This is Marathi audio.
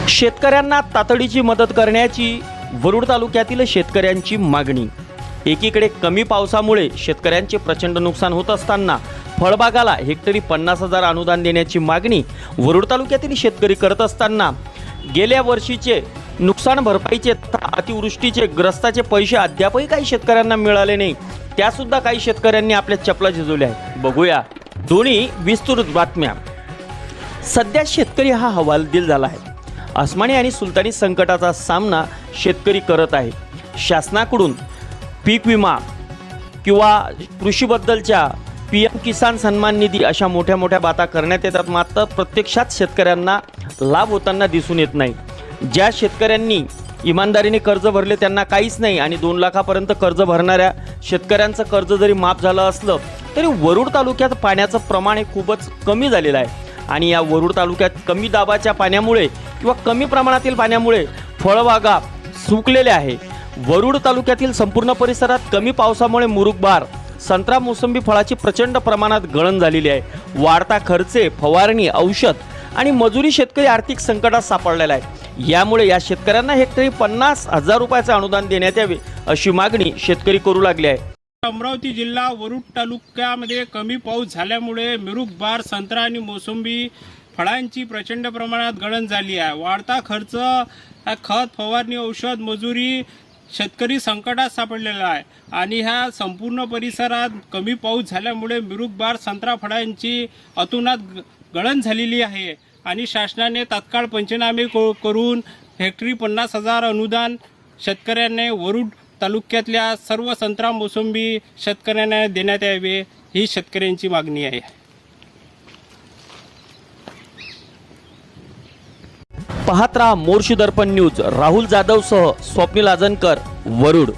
शेतकऱ्यांना तातडीची मदत करण्याची वरुड तालुक्यातील शेतकऱ्यांची मागणी। एकीकडे कमी पावसामुळे शेतकऱ्यांचे प्रचंड नुकसान होत असताना फळबागाला हेक्टरी 50,000 अनुदान देण्याची मागणी वरुड तालुक्यातील शेतकरी करत असताना गेल्या वर्षीचे नुकसान भरपाईचे अतिवृष्टीचे ग्रस्ताचे पैसे अद्यापही काही शेतकऱ्यांना मिळाले नाही। त्यासुद्धा काही शेतकऱ्यांनी आपल्या चपला झिजवल्या आहेत। बघूया दोन्ही विस्तृत बातम्या। सध्या शेतकरी हा हवालदिल झाला आहे। अस्मानी आणि सुलतानी संकटाचा सामना शेतकरी करत आहे। शासनाकडून पीक विमा किंवा कृषीबद्दलच्या PM किसान सन्मान निधी अशा मोठ्या मोठ्या बाता करण्यात येतात, मात्र प्रत्यक्षात शेतकऱ्यांना लाभ होताना दिसून येत नाही। ज्या शेतकऱ्यांनी इमानदारीने कर्ज भरले त्यांना काहीच नाही आणि 2 लाखापर्यंत कर्ज भरणाऱ्या शेतकऱ्यांचं कर्ज जरी माफ झालं असलं तरी वरुड तालुक्यात पाण्याचं प्रमाण हे खूपच कमी झालेलं आहे। आणि या वरुड तालुक्यात कमी दाबाच्या पाण्यामुळे किंवा कमी प्रमाणातील पाण्यामुळे फळबागा सुकलेल्या आहे। वरुड तालुक्यातील संपूर्ण परिसरात कमी पावसामुळे मुरुकबार, संत्रा, मोसंबी फळाची प्रचंड प्रमाणात गळण झालेली आहे। वाढता खर्चे, फवारणी, औषध आणि मजुरी शेतकरी आर्थिक संकटात सापडलेला आहे। यामुळे या शेतकऱ्यांना हेक्टरी 50,000 रुपयाचे अनुदान देण्यात यावे अशी मागणी शेतकरी करू लागले आहे। अमरावती जिल्हा वरुड तालुक्यामध्ये कमी पाऊस झाल्यामुळे मुरुकबार, संत्रा आणि मोसंबी फळांची प्रचंड प्रमाणात गळण झाली आहे। वाढता खर्च, खत, फवारणी, औषध, मजुरी शेतकरी संकटात सापडलेला आहे आणि ह्या संपूर्ण परिसरात कमी पाऊस झाल्यामुळे मुरुकबार, संत्रा फळांची अतोनात गळण झालेली आहे आणि शासनाने तात्काळ पंचनामे करून हेक्टरी 50,000 अनुदान शेतकऱ्यांना वरुड तालुक्यातल्या सर्व संत्रा, मोसंबी शेतकऱ्यांना देण्यात यावे ही शेतकऱ्यांची मागणी आहे। पाहत रहा मोर्शी दर्पण न्यूज। राहुल जाधव सह स्वप्नील आजनकर, वरुड।